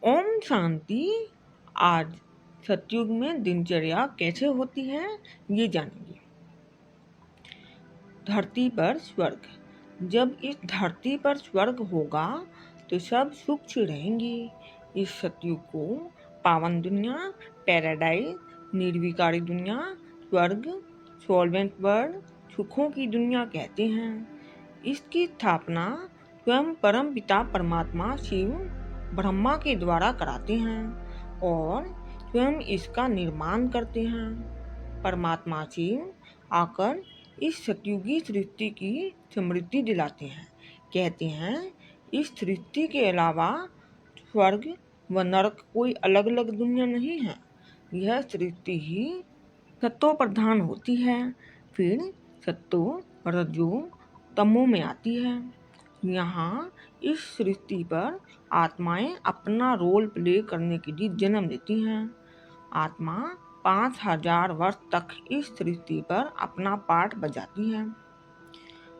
ओम शांति। आज सतयुग में दिनचर्या कैसे होती है ये जानेंगे। धरती पर स्वर्ग। जब इस धरती पर स्वर्ग होगा तो सब सुख से रहेंगे। इस सतयुग को पावन दुनिया, पैराडाइज, निर्विकारी दुनिया, स्वर्ग, सॉल्वेंट वर्ल्ड, सुखों की दुनिया कहते हैं। इसकी स्थापना स्वयं परम पिता परमात्मा शिव ब्रह्मा के द्वारा कराते हैं और स्वयं इसका निर्माण करते हैं। परमात्मा शिव आकर इस सतयुगी सृष्टि की समृद्धि दिलाते हैं। कहते हैं इस सृष्टि के अलावा स्वर्ग व नरक कोई अलग अलग दुनिया नहीं है। यह सृष्टि ही सत्तो प्रधान होती है, फिर सत्तो रजो तमो में आती है। यहाँ इस सृष्टि पर आत्माएं अपना रोल प्ले करने के लिए जन्म लेती हैं। आत्मा 5000 वर्ष तक इस सृष्टि पर अपना पार्ट बजाती है।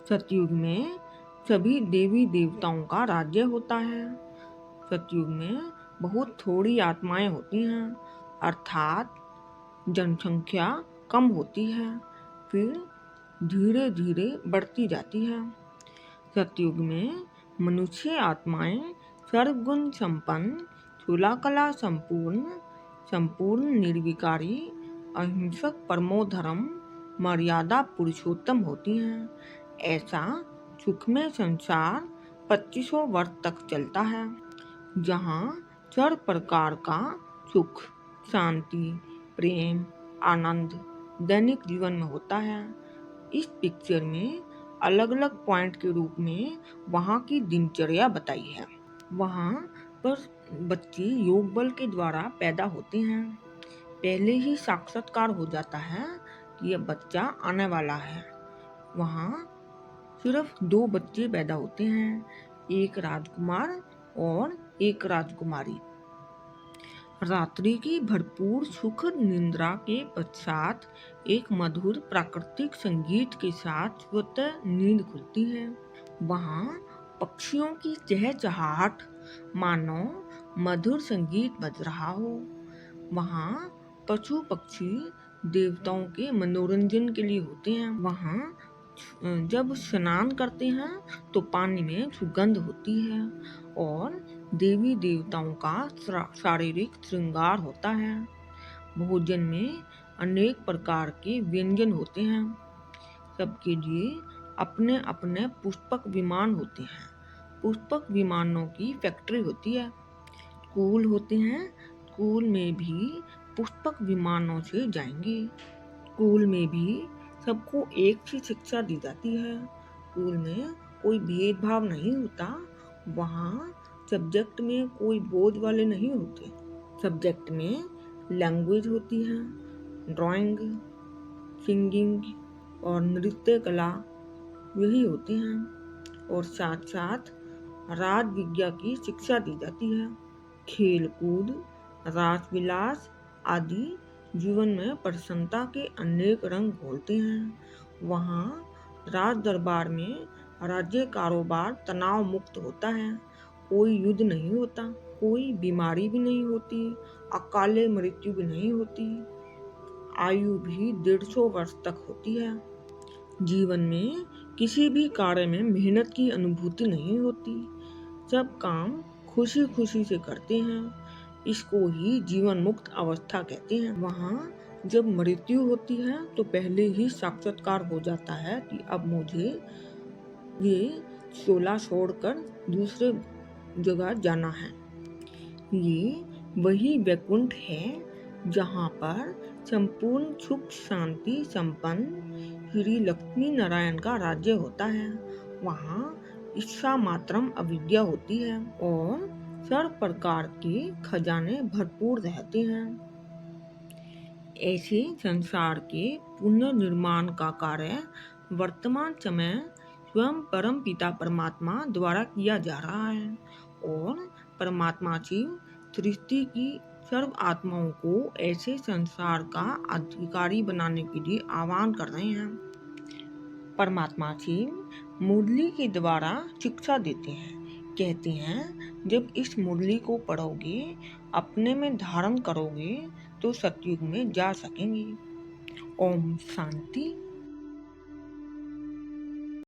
सतयुग में सभी देवी देवताओं का राज्य होता है। सतयुग में बहुत थोड़ी आत्माएं होती हैं, अर्थात जनसंख्या कम होती है, फिर धीरे धीरे बढ़ती जाती है। सतयुग में मनुष्य आत्माएं सर्वगुण संपन्न, स्थूलकला संपूर्ण निर्विकारी, अहिंसक, परमो धर्म, मर्यादा पुरुषोत्तम होती हैं। ऐसा सुखमय संसार 2500 वर्ष तक चलता है, जहाँ चार प्रकार का सुख, शांति, प्रेम, आनंद दैनिक जीवन में होता है। इस पिक्चर में अलग अलग पॉइंट के रूप में वहाँ की दिनचर्या बताई है। वहाँ पर बच्चे योग बल के द्वारा पैदा होते हैं। पहले ही साक्षात्कार हो जाता है कि यह बच्चा आने वाला है। वहाँ सिर्फ 2 बच्चे पैदा होते हैं, एक राजकुमार और एक राजकुमारी। रात्रि की भरपूर सुखद निद्रा के पश्चात एक मधुर प्राकृतिक संगीत के साथ स्वतः नींद खुलती है। वहाँ पक्षियों की चहचहाहट मानो मधुर संगीत बज रहा हो। वहाँ पशु पक्षी देवताओं के मनोरंजन के लिए होते हैं। वहाँ जब स्नान करते हैं तो पानी में सुगंध होती है और देवी देवताओं का शारीरिक श्रृंगार होता है। भोजन में अनेक प्रकार के व्यंजन होते हैं। सबके लिए अपने अपने पुष्पक विमान होते हैं। पुष्पक विमानों की फैक्ट्री होती है। स्कूल होते हैं, स्कूल में भी पुष्पक विमानों से जाएंगे। स्कूल में भी सबको एक सी शिक्षा दी जाती है। स्कूल में कोई भेदभाव नहीं होता। वहाँ सब्जेक्ट में कोई बोझ वाले नहीं होते। सब्जेक्ट में लैंग्वेज होती है, ड्राइंग, सिंगिंग और नृत्य कला यही होते हैं और साथ साथ राज विद्या की शिक्षा दी जाती है। खेल कूद, रास विलास आदि जीवन में प्रसन्नता के अनेक रंग घोलते हैं। वहाँ राज दरबार में राज्य कारोबार तनाव मुक्त होता है। कोई युद्ध नहीं होता, कोई बीमारी भी नहीं होती, अकाले मृत्यु भी नहीं होती, आयु भी 150 वर्ष तक होती है। जीवन में किसी भी कार्य में मेहनत की अनुभूति नहीं होती। सब काम खुशी खुशी से करते हैं। इसको ही जीवन मुक्त अवस्था कहते हैं। वहाँ जब मृत्यु होती है तो पहले ही साक्षात्कार हो जाता है कि अब मुझे ये शोला छोड़कर दूसरे जगह जाना है। ये वही वैकुंठ है जहाँ पर संपूर्ण सुख शांति संपन्न श्री लक्ष्मी नारायण का राज्य होता है। वहाँ इच्छा मात्रम अविद्या होती है और सर्व प्रकार के खजाने भरपूर रहते हैं। ऐसे संसार के पुनर्निर्माण का कार्य वर्तमान समय स्वयं परम पिता परमात्मा द्वारा किया जा रहा है और परमात्मा शिव सृष्टि की सर्व आत्माओं को ऐसे संसार का अधिकारी बनाने के लिए आह्वान कर रहे हैं। परमात्मा शिव मुरली के द्वारा शिक्षा देते हैं। कहते हैं जब इस मुरली को पढ़ोगे, अपने में धारण करोगे तो सतयुग में जा सकेंगी। ओम शांति।